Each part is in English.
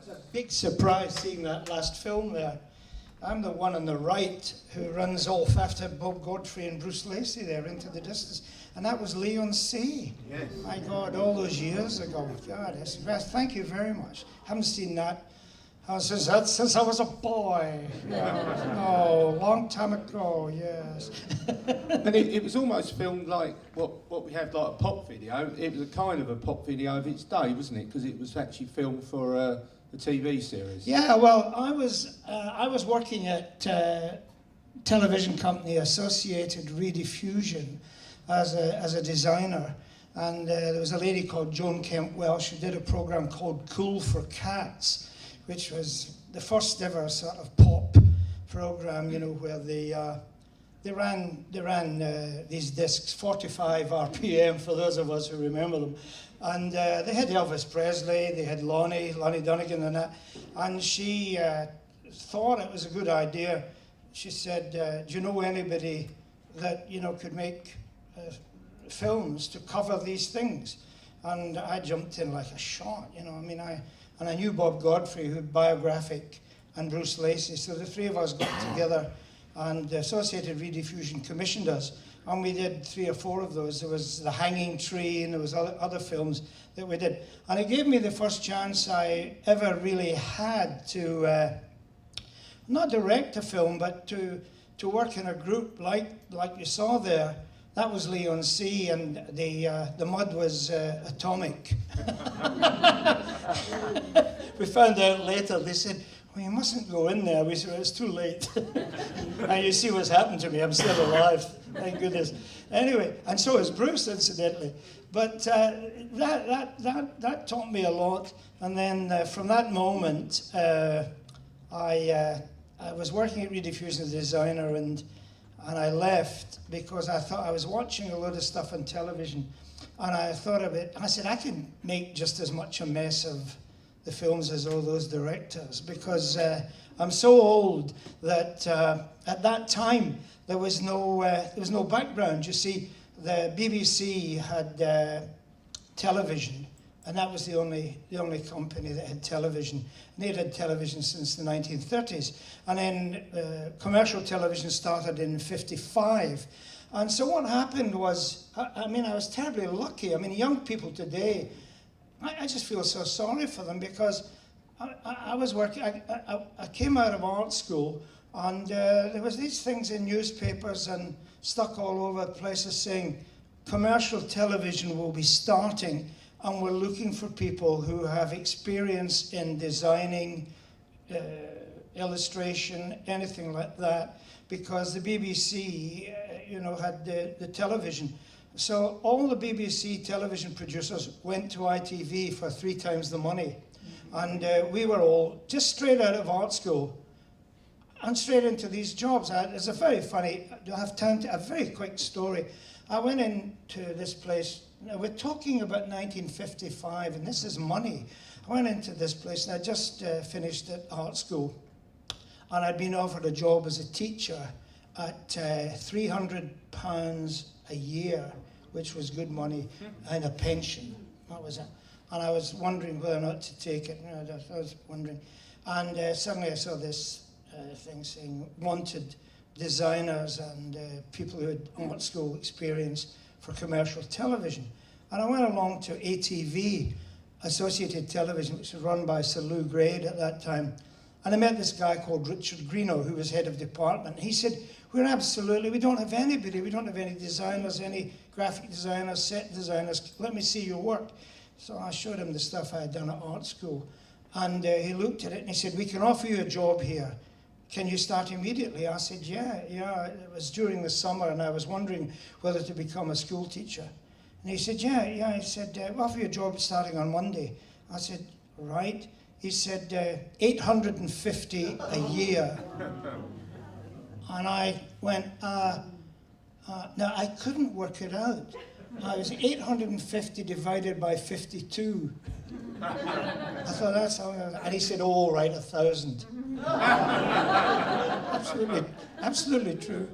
was a big surprise seeing that last film there. I'm the one on the right who runs off after Bob Godfrey and Bruce Lacey there into the distance. And that was Southend-on-Sea. Yes. My God, all those years ago. God, thank you very much. Haven't seen that since I was a boy. Yeah. Oh, long time ago, yes. And it was almost filmed like what we have like a pop video. It was a kind of a pop video of its day, wasn't it? Because it was actually filmed for a TV series. Yeah, well, I was working at television company Associated Rediffusion as a designer, and there was a lady called Joan Kemp Welsh who did a program called Cool for Cats, which was the first ever sort of pop program, you know, where they ran these discs, 45 RPM for those of us who remember them. And they had Elvis Presley, they had Lonnie Donegan and that. And she thought it was a good idea. She said, do you know anybody that, you know, could make films to cover these things? And I jumped in like a shot, you know. I mean, I knew Bob Godfrey, who Biographic, and Bruce Lacey. So the three of us got together, and the Associated Rediffusion commissioned us. And we did 3 or 4 of those. There was The Hanging Tree, and there was other films that we did. And it gave me the first chance I ever really had to, not direct a film, but to work in a group like you saw there. That was Southend-on-Sea, and the mud was atomic. We found out later, they said, well, you mustn't go in there. We said, it's too late. And you see what's happened to me. I'm still alive, thank goodness. Anyway, and so is Bruce, incidentally. But that taught me a lot. And then from that moment, I was working at Rediffusion as a designer, and I left because I thought I was watching a lot of stuff on television, and I thought of it, and I said, I can make just as much a mess of the films as all those directors, because I'm so old that at that time there was no background. You see, the BBC had television, and that was the only company that had television. And they'd had television since the 1930s. And then commercial television started in '55. And so what happened was, I was terribly lucky. I mean, young people today, I just feel so sorry for them, because I was working, I came out of art school, and there was these things in newspapers and stuck all over places saying, commercial television will be starting, and we're looking for people who have experience in designing, illustration, anything like that, because the BBC, had the television. So all the BBC television producers went to ITV for 3 times the money. And we were all just straight out of art school and straight into these jobs. It's a very funny, do I have time to, a very quick story. I went into this place, we're talking about 1955, and this is money. I went into this place, and I just finished at art school, and I'd been offered a job as a teacher at £300 a year, which was good money, and a pension. That was it. And I was wondering whether or not to take it. I was wondering. And suddenly I saw this thing saying wanted designers and people who had art school experience for commercial television. And I went along to ATV, Associated Television, which was run by Sir Lou Grade at that time. And I met this guy called Richard Greenough, who was head of department. He said, we don't have anybody. We don't have any designers, any graphic designers, set designers. Let me see your work. So I showed him the stuff I had done at art school. And he looked at it and he said, we can offer you a job here. Can you start immediately? I said, yeah. It was during the summer, and I was wondering whether to become a school teacher. And he said, yeah. He said, we'll offer you a job starting on Monday. I said, right. He said, 850 a year. And I went, now I couldn't work it out. I was 850 divided by 52. I thought that's how, and he said, oh, right, 1,000. Absolutely true.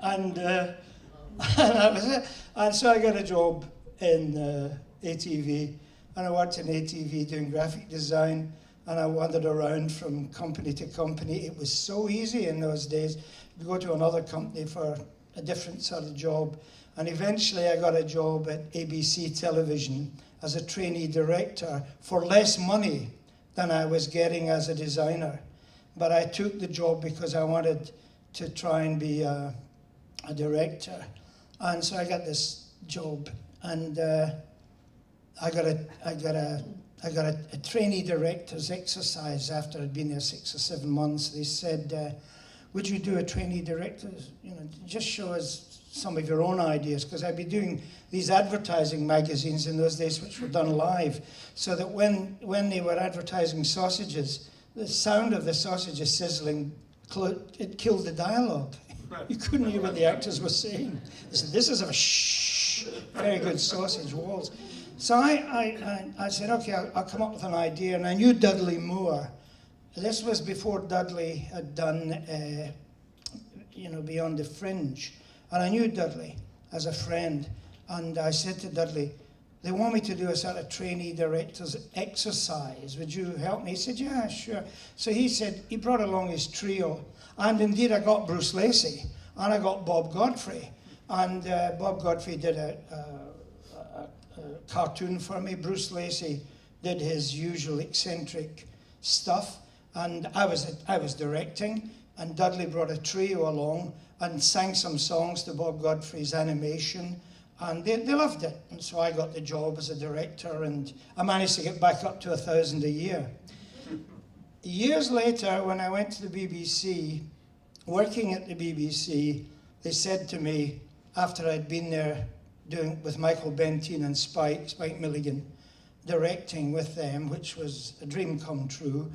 And that was it. And so I got a job in ATV, and I worked in ATV doing graphic design. and I wandered around from company to company. It was so easy in those days. You go to another company for a different sort of job, and eventually I got a job at ABC Television as a trainee director for less money than I was getting as a designer. But I took the job because I wanted to try and be a director. And so I got this job, and I got a trainee director's exercise after I'd been there 6 or 7 months. They said, would you do a trainee director's, just show us some of your own ideas, because I'd be doing these advertising magazines in those days, which were done live, so that when they were advertising sausages, the sound of the sausages sizzling, it killed the dialogue. You couldn't hear what the actors were saying. They said, this is a shh, very good sausage walls. So I said, okay, I'll come up with an idea, and I knew Dudley Moore. This was before Dudley had done, Beyond the Fringe. And I knew Dudley as a friend, and I said to Dudley, they want me to do a sort of trainee director's exercise. Would you help me? He said, yeah, sure. So he brought along his trio, and indeed I got Bruce Lacey, and I got Bob Godfrey. And Bob Godfrey did a cartoon for me. Bruce Lacey did his usual eccentric stuff, and I was directing, and Dudley brought a trio along and sang some songs to Bob Godfrey's animation, and they loved it. And so I got the job as a director, and I managed to get back up to 1,000 a year. Years later, when I went to the BBC, working at the BBC, they said to me, after I'd been there doing with Michael Bentine and Spike Milligan, directing with them, which was a dream come true,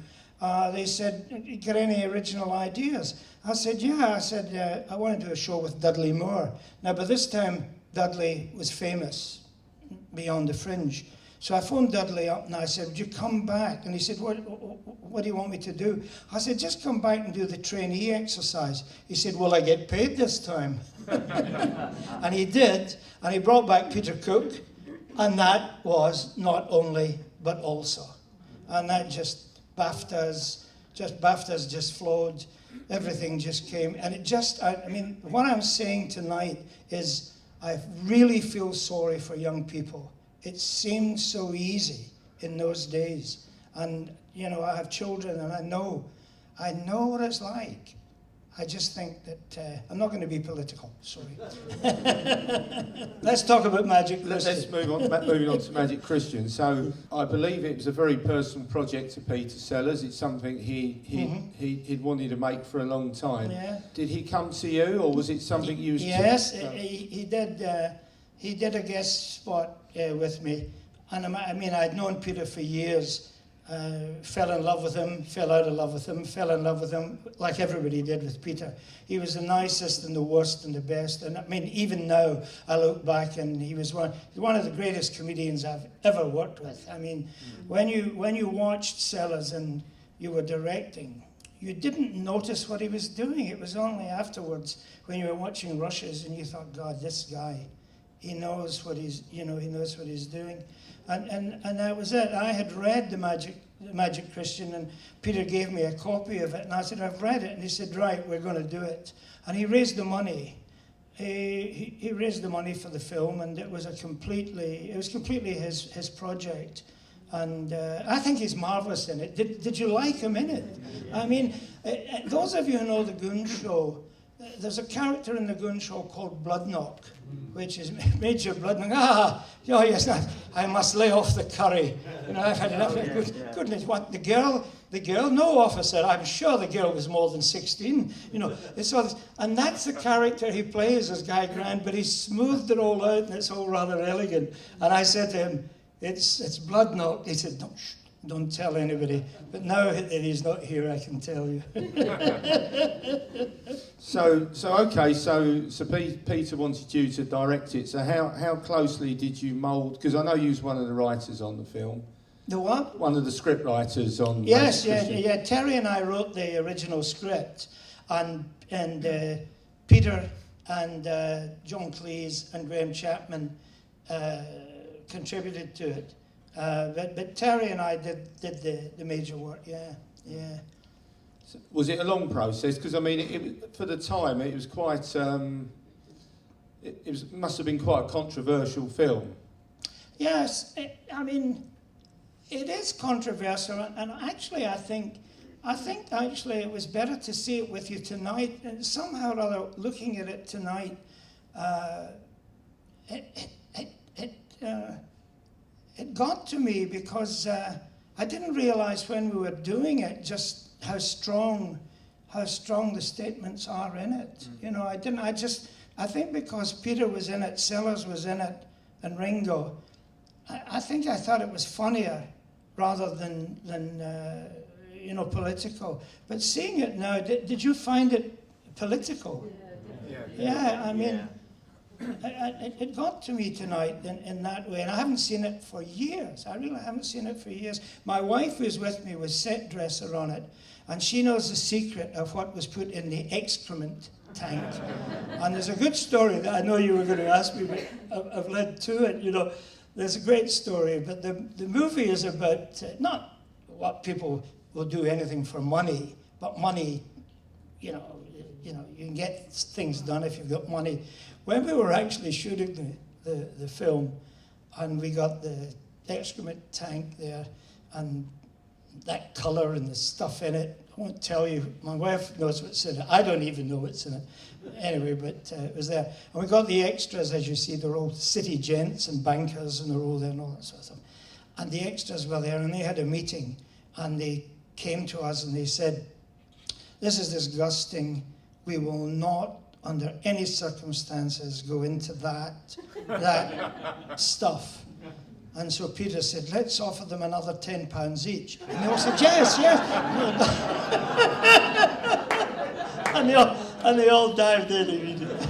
they said, you got any original ideas? I said, yeah. I said, I want to do a show with Dudley Moore. Now, by this time, Dudley was famous beyond the fringe. So I phoned Dudley up and I said, would you come back? And he said, what do you want me to do? I said, just come back and do the trainee exercise. He said, will I get paid this time? And he did, and he brought back Peter Cook, and that was not only, but also. And that BAFTAs just flowed, everything just came, and what I'm saying tonight is I really feel sorry for young people. It seemed so easy in those days, and I have children, and I know what it's like. I just think that I'm not going to be political. Sorry. Let's talk about Magic Christian. Let's moving on to Magic Christian. So I believe it was a very personal project to Peter Sellers. It's something he'd wanted to make for a long time. Yeah. Did he come to you, or was it something you? Yes, he did. He did a guest spot with me, and I'd known Peter for years. Fell in love with him, fell out of love with him, fell in love with him, like everybody did with Peter. He was the nicest and the worst and the best. And even now, I look back and he was one of the greatest comedians I've ever worked with. When you watched Sellers and you were directing, you didn't notice what he was doing. It was only afterwards when you were watching rushes and you thought, God, this guy, he knows what he's doing. And that was it. I had read the Magic Christian, and Peter gave me a copy of it, and I said, I've read it. And he said, right, we're going to do it. And he raised the money. He raised the money for the film, and it was completely his project. And I think he's marvellous in it. Did you like him in it? Those of you who know the Goon Show, there's a character in the Goon Show called Bloodknock, which is Major Bloodknock. Yes, I must lay off the curry. I've had enough. Goodness, what, the girl? No, officer, I'm sure the girl was more than 16. And that's the character he plays as Guy Grant, but he's smoothed it all out, and it's all rather elegant. And I said to him, it's Bloodknock. He said, don't tell anybody. But now that he's not here, I can tell you. So Peter wanted you to direct it. So how closely did you mould? Because I know you was one of the writers on the film. The what? One of the script writers on. Yes, yeah. Terry and I wrote the original script, and Peter and John Cleese and Graham Chapman contributed to it. But Terry and I did the major work. Yeah. So was it a long process? Because I mean, it for the time, it was quite. Must have been quite a controversial film. Yes, I mean, it is controversial, and actually, I think actually it was better to see it with you tonight. And somehow or other, looking at it tonight, it got to me because I didn't realize when we were doing it just how strong the statements are in it. You know, I think because Peter was in it, Sellers was in it, and Ringo, I think I thought it was funnier rather than political. But seeing it now, did you find it political? Yeah, I mean, it got to me tonight in that way, and I haven't seen it for years. I really haven't seen it for years. My wife, who's with me, was set dresser on it, and she knows the secret of what was put in the excrement tank. And there's a good story that I know you were going to ask me, but I've led to it. You know, there's a great story, but the movie is about not what people will do anything for money, but money. You know, you can get things done if you've got money. When we were actually shooting the film, and we got the excrement tank there, and that colour and the stuff in it, I won't tell you. My wife knows what's in it. I don't even know what's in it. Anyway, but it was there. And we got the extras, as you see. They're all city gents and bankers, and they're all there and all that sort of stuff. And the extras were there, and they had a meeting, and they came to us and they said, "This is disgusting. We will not, under any circumstances, go into that stuff." And so Peter said, "Let's offer them another £10 each." And they all said, yes. and they all dived in immediately.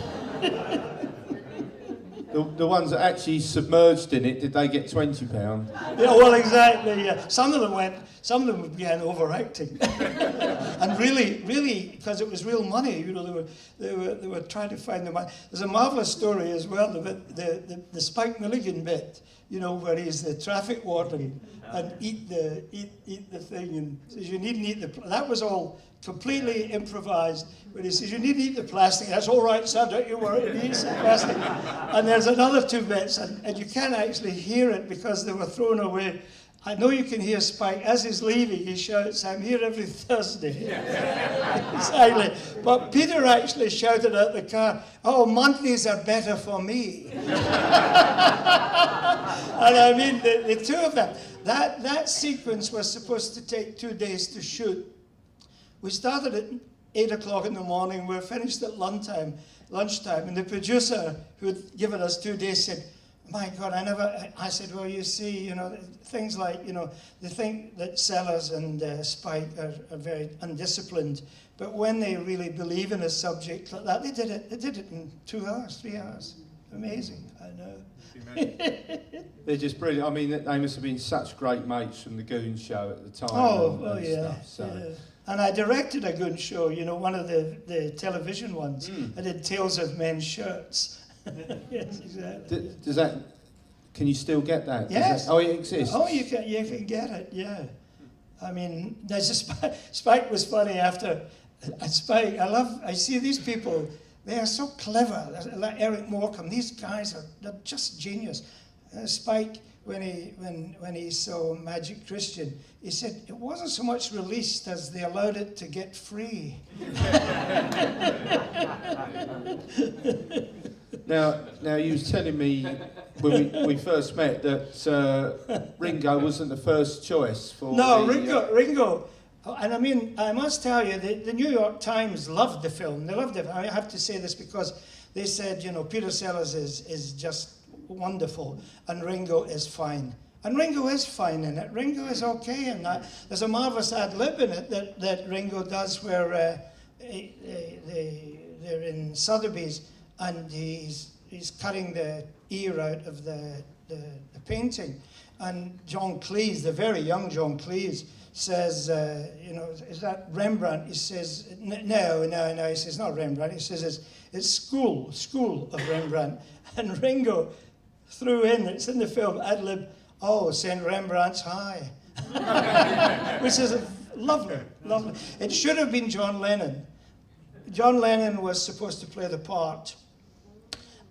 The ones that actually submerged in it, did they get £20? Yeah, well, exactly. Yeah. Some of them began overacting, and really, because it was real money. You know, they were trying to find the money. There's a marvelous story as well about the Spike Milligan bit. You know, where he's the traffic warden and eat the thing, and says you needn't eat the. That was all completely improvised. But he says you need to eat the plastic. That's all right, son. Don't you worry. He eats the plastic. And there's another two bits, and you can't actually hear it because they were thrown away. I know you can hear Spike. As he's leaving, he shouts, "I'm here every Thursday." Exactly. But Peter actually shouted out the car, "Oh, monthlies are better for me." And I mean, the two of them, that sequence was supposed to take 2 days to shoot. We started at 8 o'clock in the morning. We were finished at lunchtime. And the producer, who had given us 2 days, said, "My God, I said, well, you see, you know, things like, you know, they think that Sellers and Spike are very undisciplined, but when they really believe in a subject like that, they did it in 2 hours, 3 hours. Amazing, I know." They're just brilliant. I mean, they must have been such great mates from the Goon show at the time. Oh, and yeah. Stuff, so. Yeah. And I directed a Goon show, you know, one of the television ones. I did Tales of Men's Shirts. Yes, exactly. Can you still get that? Yes. Oh, it exists? Oh, you can get it, yeah. I mean, there's a Spike was funny after. Spike, I see these people, they are so clever. Like Eric Morecambe, these guys they're just genius. Spike, when he saw Magic Christian, he said it wasn't so much released as they allowed it to get free. Now you was telling me when we first met that Ringo wasn't the first choice for. No, Ringo. And I mean, I must tell you, the New York Times loved the film. They loved it. I have to say this because they said, you know, Peter Sellers is just wonderful, and Ringo is fine. And Ringo is fine in it. Ringo is okay in that. There's a marvelous ad lib in it that Ringo does where they're in Sotheby's, and he's cutting the ear out of the painting. And John Cleese, the very young John Cleese, says, you know, is that Rembrandt? He says, no, he says, not Rembrandt. He says, it's school of Rembrandt. And Ringo threw in, it's in the film, ad lib, Oh, St. Rembrandt's High. Which is lovely, lovely. It should have been John Lennon. John Lennon was supposed to play the part.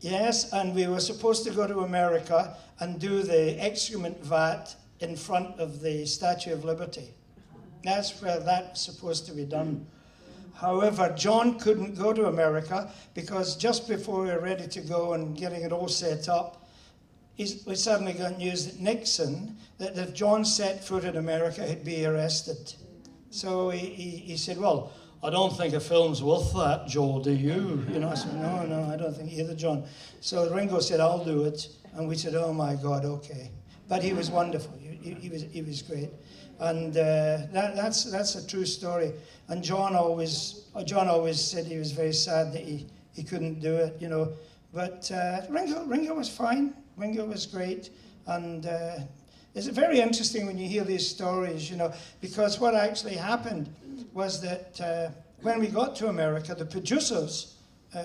Yes, and we were supposed to go to America and do the excrement vat in front of the Statue of Liberty. That's where that's supposed to be done. However, John couldn't go to America because just before we were ready to go and getting it all set up, we suddenly got news that Nixon, that if John set foot in America, he'd be arrested. So he said, well, I don't think a film's worth that, Joe, do you? You know, I said, no, I don't think either, John. So Ringo said, I'll do it. And we said, oh my God, okay. But he was wonderful. He was great. And that's a true story. And John always said he was very sad that he couldn't do it, you know. But Ringo was fine. Ringo was great. And it's very interesting when you hear these stories, you know, because what actually happened was that when we got to America, the producers,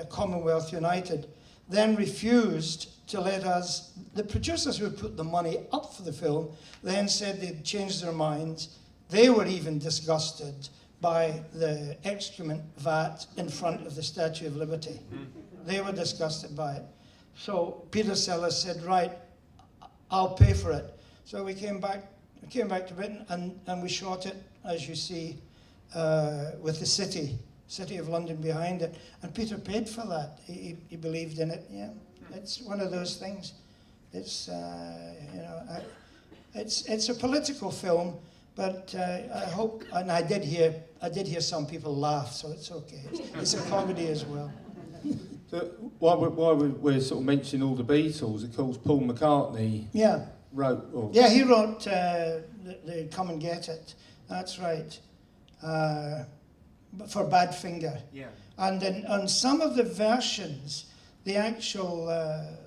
Commonwealth United, then refused to let us, the producers who put the money up for the film, then said they'd changed their minds. They were even disgusted by the excrement vat in front of the Statue of Liberty. They were disgusted by it. So Peter Sellers said, right, I'll pay for it. So we came back to Britain and we shot it, as you see, with the city of London behind it. And Peter paid for that. He believed in it, yeah. It's one of those things. It's, you know, it's a political film, but I hope, and I did hear some people laugh, so it's okay. It's a comedy as well. So while we're sort of mentioning all the Beatles, of course, Paul McCartney wrote... Or yeah, he wrote the Come and Get It. That's right. For Badfinger. Yeah. And on some of the versions, the actual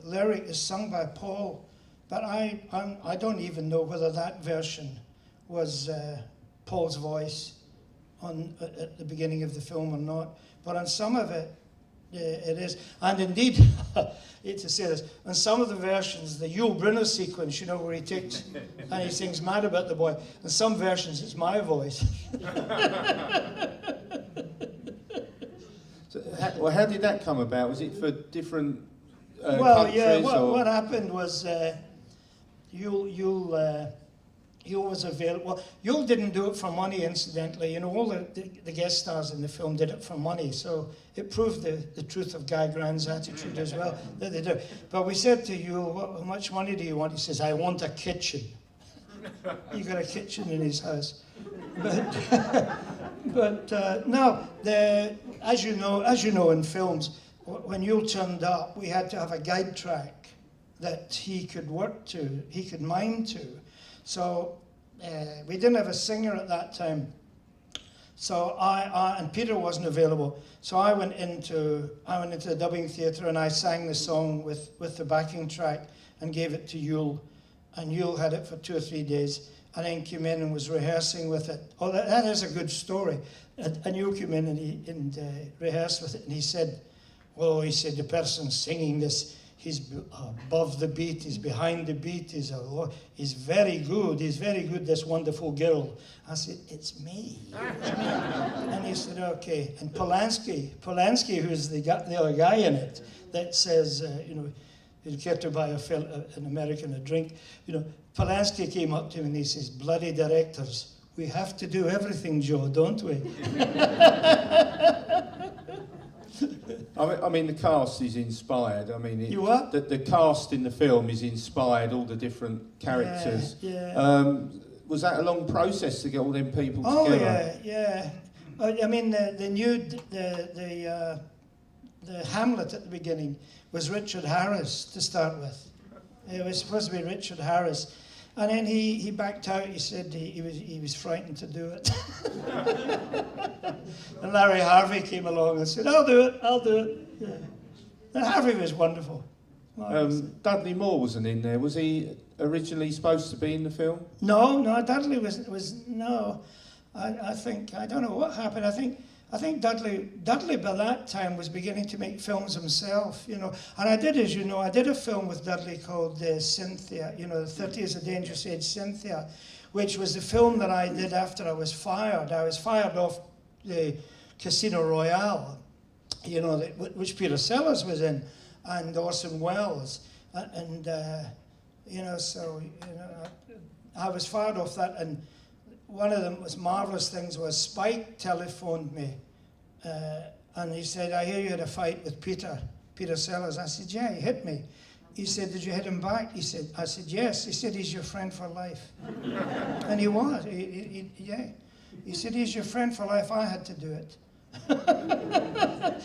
lyric is sung by Paul, but I don't even know whether that version was Paul's voice at the beginning of the film or not. But on some of it, it is. And indeed, I hate to say this, on some of the versions, the Yul Brynner sequence, you know, where he takes and he sings Mad About the Boy, in some versions it's my voice. So, how did that come about? Was it for different well, yeah. countries? What happened was Yul was available. Well, Yul didn't do it for money, incidentally. You know, all the guest stars in the film did it for money, so it proved the truth of Guy Grant's attitude as well, that they do. But we said to Yul, how much money do you want? He says, I want a kitchen. He got a kitchen in his house. But no, as you know in films, when Yul turned up, we had to have a guide track that he could work to, he could mime to. So we didn't have a singer at that time. So I and Peter wasn't available. So I went into the dubbing theatre and I sang the song with the backing track and gave it to Yul. And Yul had it for 2 or 3 days. And then came in and was rehearsing with it. Oh, that is a good story. And Yul came in and he rehearsed with it. And he said, the person singing this, he's above the beat, he's behind the beat, he's very good, this wonderful girl. I said, it's me. And he said, okay. And Polanski, who's the other guy in it, that says, you know, you'd care to buy an American a drink, you know, Polanski came up to me and he says, bloody directors, we have to do everything, Joe, don't we? I mean, the cast is inspired. I mean, You what? The cast in the film is inspired, all the different characters. Yeah. Was that a long process to get all them people Oh, together? yeah. I mean, the Hamlet at the beginning was Richard Harris to start with. It was supposed to be Richard Harris. And then he backed out. He said he was frightened to do it. And Larry Harvey came along and said, I'll do it. Yeah. And Harvey was wonderful. Dudley Moore wasn't in there. Was he originally supposed to be in the film? No, Dudley was no. I think, I don't know what happened. I I think Dudley by that time was beginning to make films himself, you know. And I did, as you know, I did a film with Dudley called Cynthia, you know, 30 is a Dangerous Age, Cynthia, which was the film that I did after I was fired. I was fired off the Casino Royale, you know, which Peter Sellers was in, and Orson Welles. And you know, so, you know, I was fired off that, and one of the most marvellous things was Spike telephoned me, and he said, I hear you had a fight with Peter Sellers. I said, yeah, he hit me. He said, did you hit him back? I said, yes. He said, he's your friend for life. And he was, yeah. He said, he's your friend for life, I had to do it.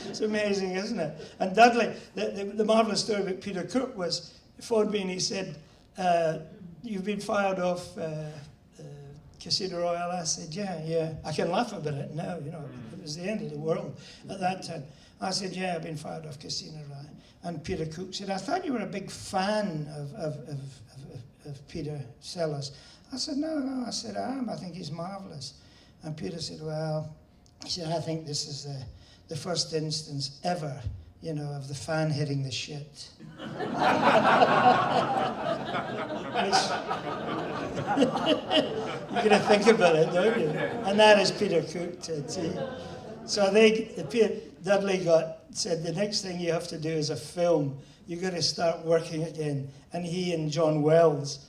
It's amazing, isn't it? And Dudley, the marvellous story about Peter Cook was, he phoned me and he said, you've been fired off Casino Royale. I said, yeah. I can laugh about it now, you know, it was the end of the world at that time. I said, yeah, I've been fired off Casino Royale. And Peter Cook said, I thought you were a big fan of Peter Sellers. I said, no, I said, I am. I think he's marvellous. And Peter said, well, he said, I think this is the first instance ever, you know, of the fan hitting the shit. You're going to think about it, don't you? And that is Peter Cook did. So Dudley said, the next thing you have to do is a film. You've got to start working again. And he and John Wells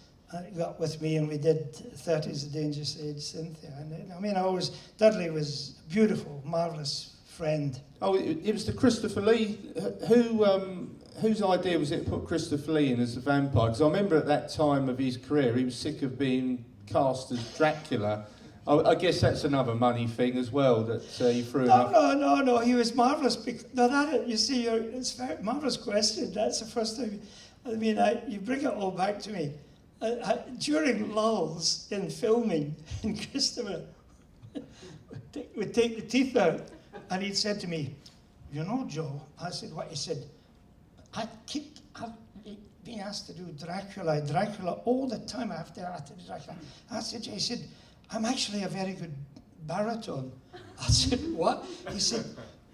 got with me, and we did 30 is a Dangerous Age, Cynthia. And I mean, Dudley was a beautiful, marvellous friend. Oh, it was the Christopher Lee. Whose idea was it to put Christopher Lee in as the vampire? Because I remember at that time of his career, he was sick of being cast as Dracula. I guess that's another money thing as well, that he threw enough. No, he was marvellous. You see, it's a very marvellous question. That's the first time. I mean, you bring it all back to me. During lulls in filming, and Christopher would take the teeth out, and he'd said to me, you know, Joe, I said, what? He said, I've being asked to do Dracula all the time. I have to do Dracula. I said, he said, I'm actually a very good baritone. I said, what? He said,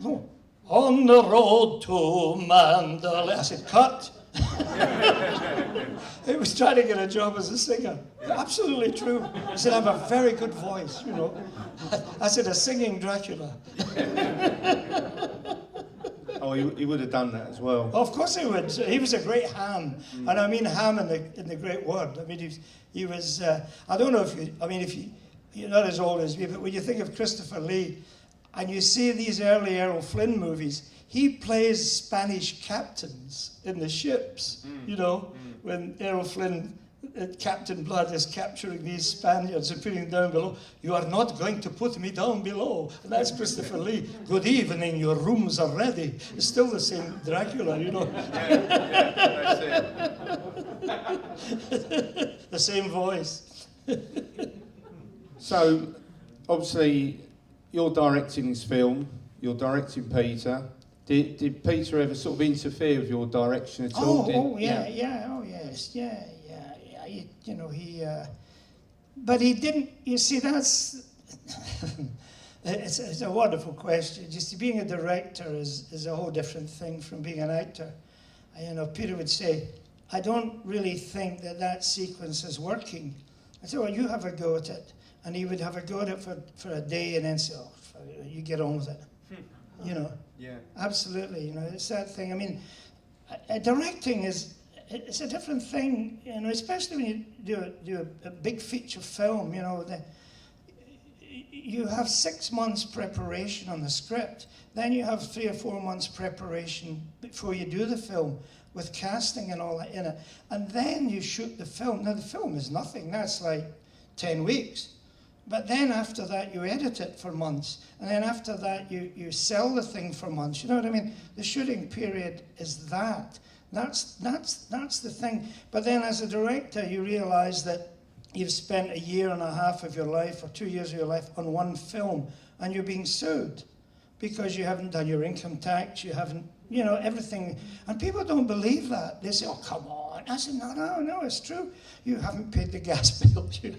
no, on the road to Mandalay. I said, cut. He was trying to get a job as a singer. Absolutely true. He said, I have a very good voice, you know. I said, a singing Dracula. Oh, he would have done that as well. Of course he would. He was a great ham. And I mean ham in the great word. I mean, he was, I don't know if you're not as old as me, but when you think of Christopher Lee, and you see these early Errol Flynn movies, he plays Spanish captains in the ships, you know, when Errol Flynn, Captain Blood, is capturing these Spaniards and putting them down below. You are not going to put me down below. And that's Christopher Lee. Good evening, your rooms are ready. It's still the same Dracula, you know. That's it. The same voice. So, obviously, you're directing this film, you're directing Peter. Did Peter ever sort of interfere with your direction at all? But he didn't, you see, that's, it's a wonderful question. Just being a director is a whole different thing from being an actor. You know, Peter would say, I don't really think that sequence is working. I said, well, you have a go at it. And he would have a go at it for a day and then say, oh, you get on with it. You know? Yeah. Absolutely, you know, it's that thing. I mean, directing it's a different thing, you know, especially when you do a big feature film, you know. You have 6 months preparation on the script. Then you have 3 or 4 months preparation before you do the film with casting and all that in it. And then you shoot the film. Now, the film is nothing. That's like 10 weeks. But then after that, you edit it for months. And then after that, you sell the thing for months. You know what I mean? The shooting period is that. That's the thing. But then as a director, you realize that you've spent 1.5 years of your life or 2 years of your life on one film, and you're being sued because you haven't done your income tax, you haven't, you know, everything. And people don't believe that. They say, oh, come on. I said, no, it's true. You haven't paid the gas bill. You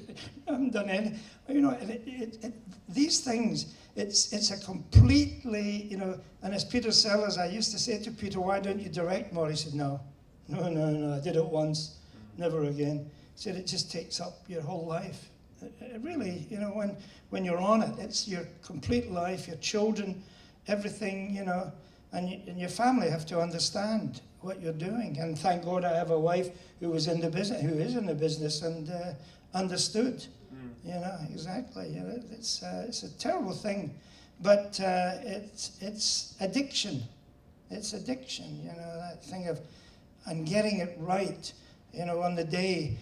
haven't done anything. You know, these things, it's a completely, you know, and as Peter Sellers, I used to say to Peter, why don't you direct more? He said, no, I did it once, never again. He said, it just takes up your whole life. It really, you know, when you're on it, it's your complete life, your children, everything, you know, and your family have to understand what you're doing. And thank God I have a wife who is in the business and understood. You know, exactly. You know, it's a terrible thing, but it's addiction. It's addiction. You know, that thing of and getting it right. You know, on the day,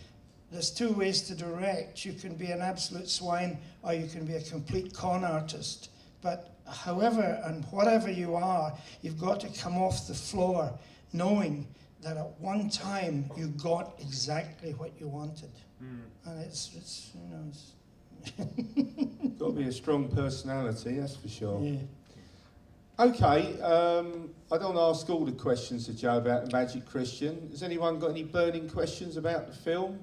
there's two ways to direct. You can be an absolute swine, or you can be a complete con artist. But however and whatever you are, you've got to come off the floor knowing that at one time you got exactly what you wanted. And it's you know, it's Got to be a strong personality, that's for sure. yeah. Okay, I don't want to ask all the questions to Joe about the Magic Christian. Has anyone got any burning questions about the film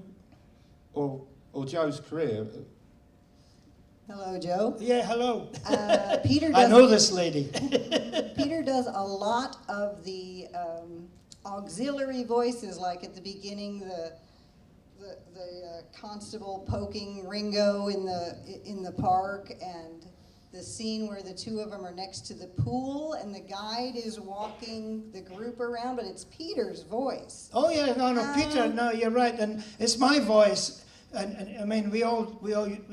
or Joe's career? Hello, Joe. Yeah, hello. Peter I does. know this lady. Peter does a lot of the auxiliary voices, like at the beginning, the constable poking Ringo in the park, and the scene where the two of them are next to the pool and the guide is walking the group around, but it's Peter's voice. Oh yeah, no, Peter, no, you're right, and it's my voice, and I mean we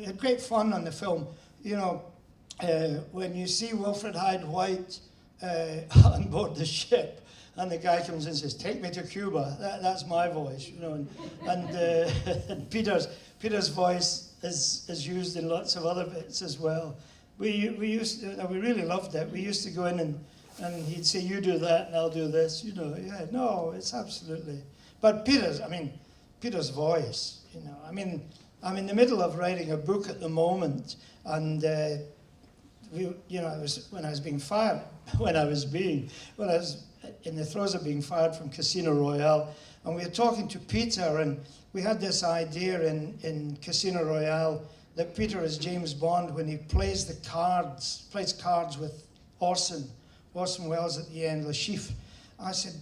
had great fun on the film, you know, when you see Wilfred Hyde White on board the ship, and the guy comes in and says, "Take me to Cuba." That's my voice, you know, and Peter's voice is used in lots of other bits as well. We really loved it. We used to go in and he'd say, "You do that, and I'll do this," you know. Yeah, no, it's absolutely. But Peter's voice, you know. I mean, I'm in the middle of writing a book at the moment, and when I was in the throes of being fired from Casino Royale, and we were talking to Peter, and we had this idea in Casino Royale that Peter is James Bond when he plays cards with Orson Welles at the end, Le Chiffre. I said,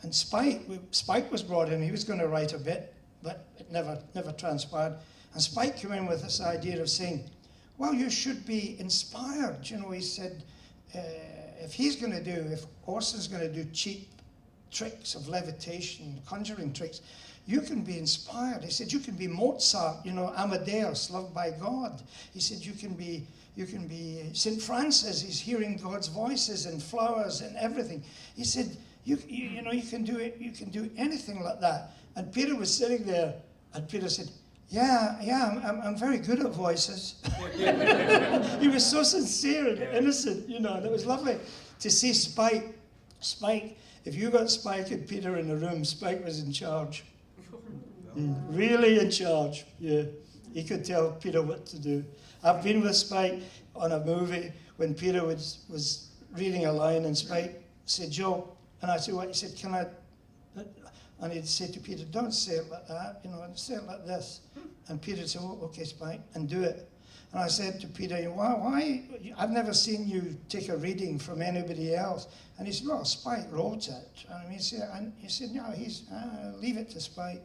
and Spike was brought in. He was going to write a bit, but it never transpired. And Spike came in with this idea of saying, well, you should be inspired. You know, he said, if Orson's going to do cheap tricks of levitation, conjuring tricks, you can be inspired. He said, you can be Mozart, you know, Amadeus, loved by God. He said, you can be St. Francis, he's hearing God's voices and flowers and everything. He said, you can do it, you can do anything like that. And Peter was sitting there, and Peter said, I'm very good at voices. He was so sincere and innocent, you know, and it was lovely to see Spike. Spike, if you got Spike and Peter in a room, Spike was in charge. Really in charge, yeah. He could tell Peter what to do. I've been with Spike on a movie when Peter was reading a line and Spike said, "Joe," and I said, "What?" He said, "Can I?" And he'd say to Peter, "Don't say it like that, you know, say it like this." And Peter would say, "Oh, okay, Spike," and do it. And I said to Peter, why? I've never seen you take a reading from anybody else. And he said, "Well, Spike wrote it." And he said, "No, leave it to Spike."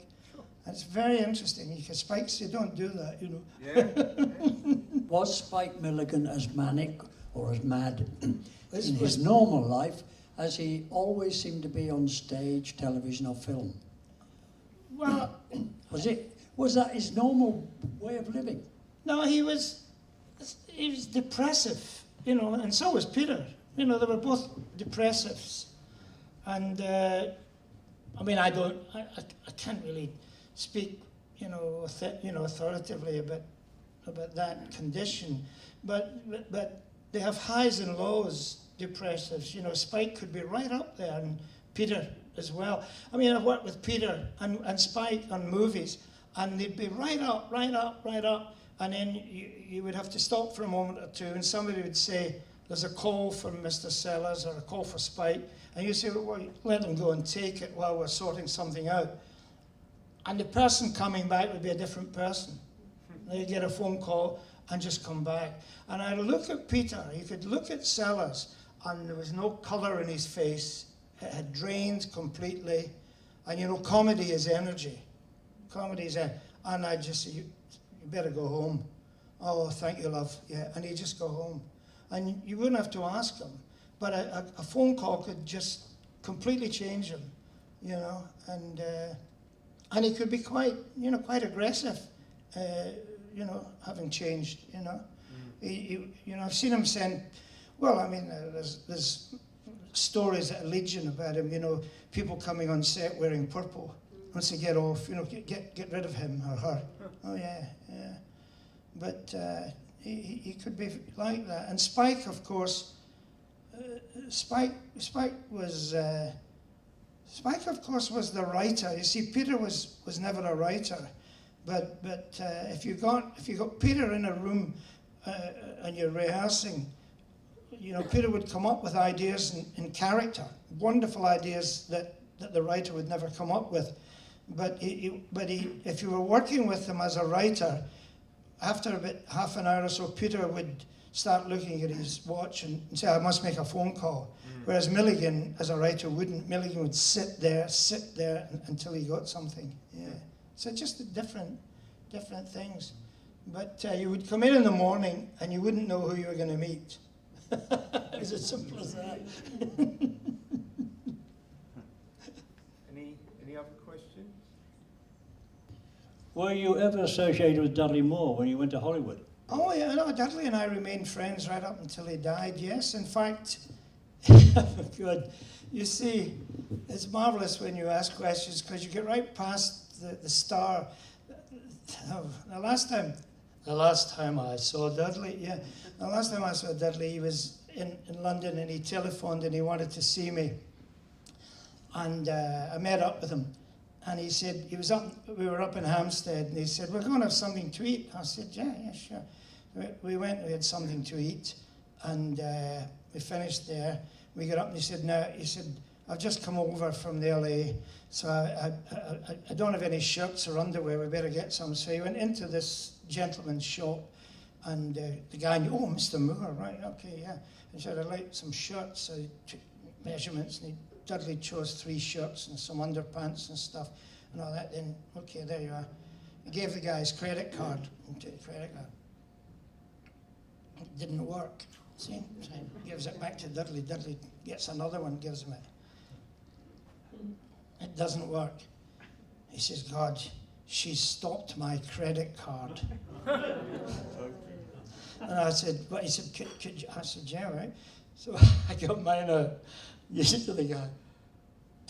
And it's very interesting because Spike said, "Don't do that," you know. Yeah. Was Spike Milligan as manic or as mad in his normal life as he always seemed to be on stage, television or film? Well, Was that his normal way of living? no, he was depressive, you know, and so was Peter. You know, they were both depressives. And, I mean, I can't really speak, you know, authoritatively about that condition. But they have highs and lows, depressives. You know, Spike could be right up there, and Peter as well. I mean, I've worked with Peter and Spike on movies, and they'd be right up, and then you would have to stop for a moment or two, and somebody would say, "There's a call from Mr. Sellers or a call for Spike," and you say, "Well, let them go and take it while we're sorting something out." And the person coming back would be a different person. They'd get a phone call, and just come back. And I look at Peter, you could look at Sellers, and there was no colour in his face. It had drained completely. And you know, comedy is energy. Comedy is energy. And I just say, you better go home. Oh, thank you, love. Yeah, and he'd just go home. And you wouldn't have to ask him. But a phone call could just completely change him, you know. And he could be quite aggressive, you know, having changed, you know. You know, I've seen him send, well, I mean, there's stories at Legion about him, you know, people coming on set wearing purple. Once they get off, you know, get rid of him or her. Oh, yeah. But he could be like that. And Spike, of course, Spike was the writer. You see, Peter was never a writer, but if you got Peter in a room and you're rehearsing, you know, Peter would come up with ideas in character, wonderful ideas that the writer would never come up with. But if you were working with him as a writer, after about half an hour or so, Peter would start looking at his watch and say, I must make a phone call. Whereas Milligan, as a writer, wouldn't. Milligan would sit there until he got something. Yeah. So just different things. But you would come in the morning and you wouldn't know who you were going to meet. It's as simple as that. Any other questions? Were you ever associated with Dudley Moore when you went to Hollywood? Oh, yeah, no, Dudley and I remained friends right up until he died, yes. In fact, good. You see, it's marvellous when you ask questions because you get right past the star. The last time I saw Dudley, he was in London and he telephoned and he wanted to see me. And I met up with him. And he said, we were up in Hampstead, and he said, we're going to have something to eat. I said, yeah, sure. We went, we had something to eat, and we finished there. We got up and he said, I've just come over from the LA, so I don't have any shirts or underwear, we better get some. So he went into this gentleman's shop, and the guy knew, oh, Mr. Moore, right, okay, yeah. And he said, I'd like some shirts. So he took measurements, and Dudley chose 3 shirts and some underpants and stuff and all that. Then, okay, there you are. He gave the guy his credit card. It didn't work. See? So he gives it back to Dudley. Dudley gets another one, gives him it. It doesn't work. He says, God, she stopped my credit card. And I said, what? He said, could you? I said, yeah, right. So I got mine out. You said to the guy,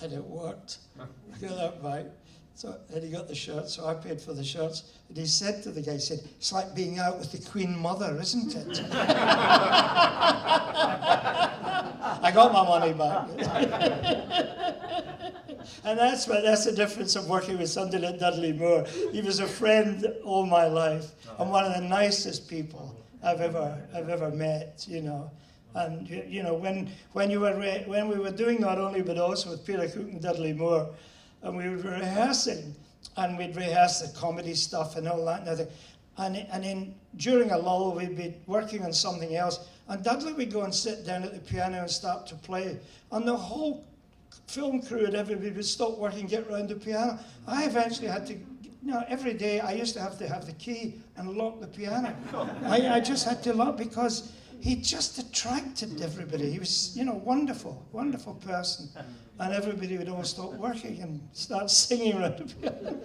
and it worked. I got that back. So, and he got the shirts, so I paid for the shirts. And he said to the guy, he said, it's like being out with the Queen Mother, isn't it? I got my money back. And that's the difference of working with somebody like Dudley Moore. He was a friend all my life, and one of the nicest people I've ever met, you know. And you know, when we were doing Not Only But Also with Peter Cook and Dudley Moore, and we were rehearsing, and we'd rehearse the comedy stuff and all that and other. And then during a lull, we'd be working on something else, and Dudley would go and sit down at the piano and start to play, and the whole film crew and everybody would stop working and get round the piano. I eventually had to, you know, every day I used to have the key and lock the piano. I just had to lock, because he just attracted everybody. He was, you know, wonderful person. And everybody would all stop working and start singing around the piano.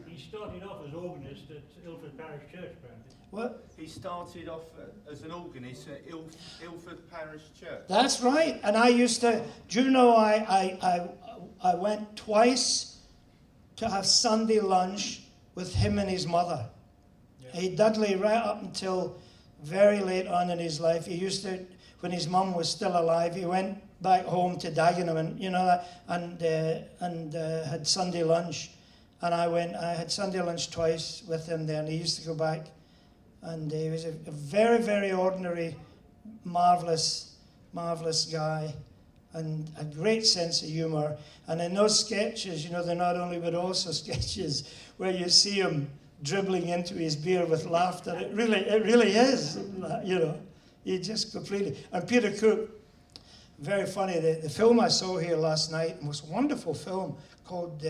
He started off as organist at Ilford Parish Church, apparently. What? He started off as an organist at Ilford Parish Church. That's right. And I used to, do you know, I went twice to have Sunday lunch with him and his mother. Yeah. Dudley, right up until very late on in his life, he used to, when his mum was still alive, he went back home to Dagenham and, you know, and had Sunday lunch. And I had Sunday lunch twice with him there, and he used to go back. And he was a very, very ordinary, marvellous guy, and a great sense of humour. And in those sketches, you know, they're Not Only But Also sketches, where you see him dribbling into his beer with laughter. It really is, you know. He just completely. And Peter Cook, very funny. The film I saw here last night, the most wonderful film called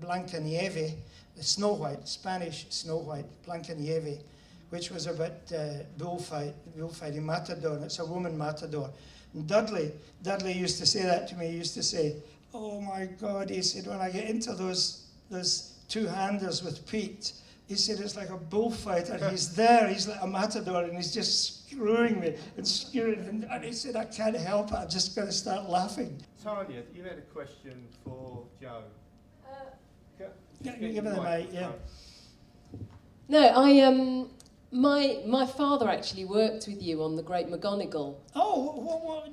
Blancanieves, the Snow White, Spanish Snow White, Blancanieves, which was about bullfighting, matador. It's a woman matador. And Dudley used to say that to me. He used to say, "Oh my God," he said, "when I get into those two-handers with Pete," he said, "it's like a bullfighter. He's there, he's like a matador, and he's just screwing me and skewing." And he said, "I can't help it. I'm just going to start laughing." Tanya, you had a question for Joe. Give her the mic, yeah. No, my father actually worked with you on The Great McGonagall. Oh, what?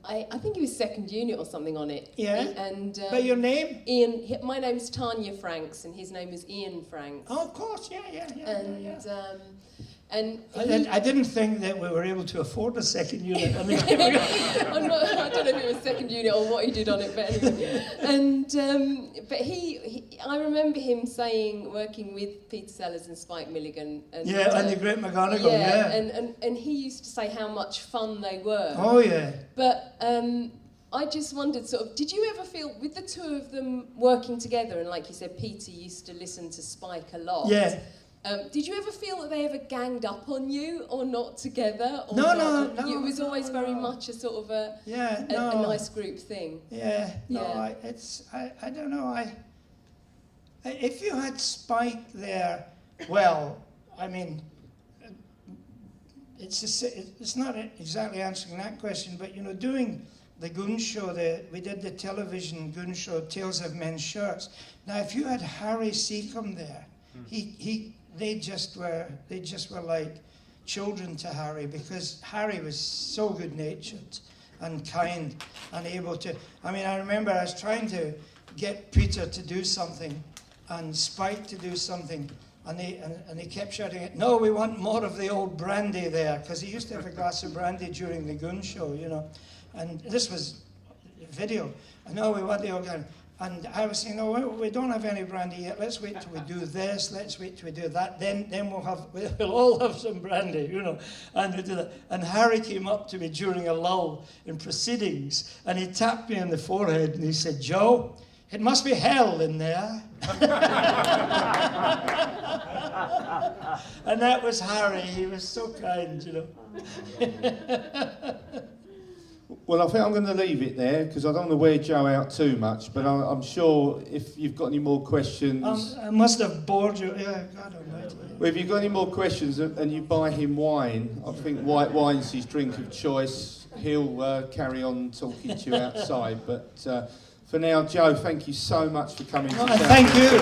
I think he was second unit or something on it. Yeah. And But your name? Ian. My name's Tanya Franks, and his name is Ian Franks. Oh, of course, yeah. And I didn't think that we were able to afford a second unit. I mean, I don't know if it was second unit or what he did on it, but anyway. And but I remember him saying, working with Peter Sellers and Spike Milligan. And, and the Great McGonagall, yeah. And he used to say how much fun they were. Oh, yeah. But I just wondered, sort of, did you ever feel, with the two of them working together, and like you said, Peter used to listen to Spike a lot. Yeah. Did you ever feel that they ever ganged up on you or not together? Or No. It was always very much a sort of a nice group thing. Yeah, no, Yeah. I don't know. If you had Spike there, well, I mean, it's not exactly answering that question, but you know, doing the Goon Show, we did the television Goon Show, Tales of Men's Shirts. Now, if you had Harry Seacombe there, they just were like children to Harry, because Harry was so good-natured and kind and able to. I mean, I remember I was trying to get Peter to do something and Spike to do something, and they kept shouting it. "No, we want more of the old brandy there," because he used to have a glass of brandy during the Goon Show, you know. And this was video. "No, we want the old brandy." And I was saying, "No, we don't have any brandy yet. Let's wait till we do this. Let's wait till we do that. Then we'll all have some brandy, you know." And we do that. And Harry came up to me during a lull in proceedings, and he tapped me on the forehead, and he said, "Joe, it must be hell in there." And that was Harry. He was so kind, you know. Well, I think I'm going to leave it there, because I don't want to wear Joe out too much, but I'm sure if you've got any more questions... I must have bored you. Yeah, God almighty. Well, if you've got any more questions and you buy him wine, I think white wine's his drink of choice. He'll carry on talking to you outside. But for now, Joe, thank you so much for coming. Thank you.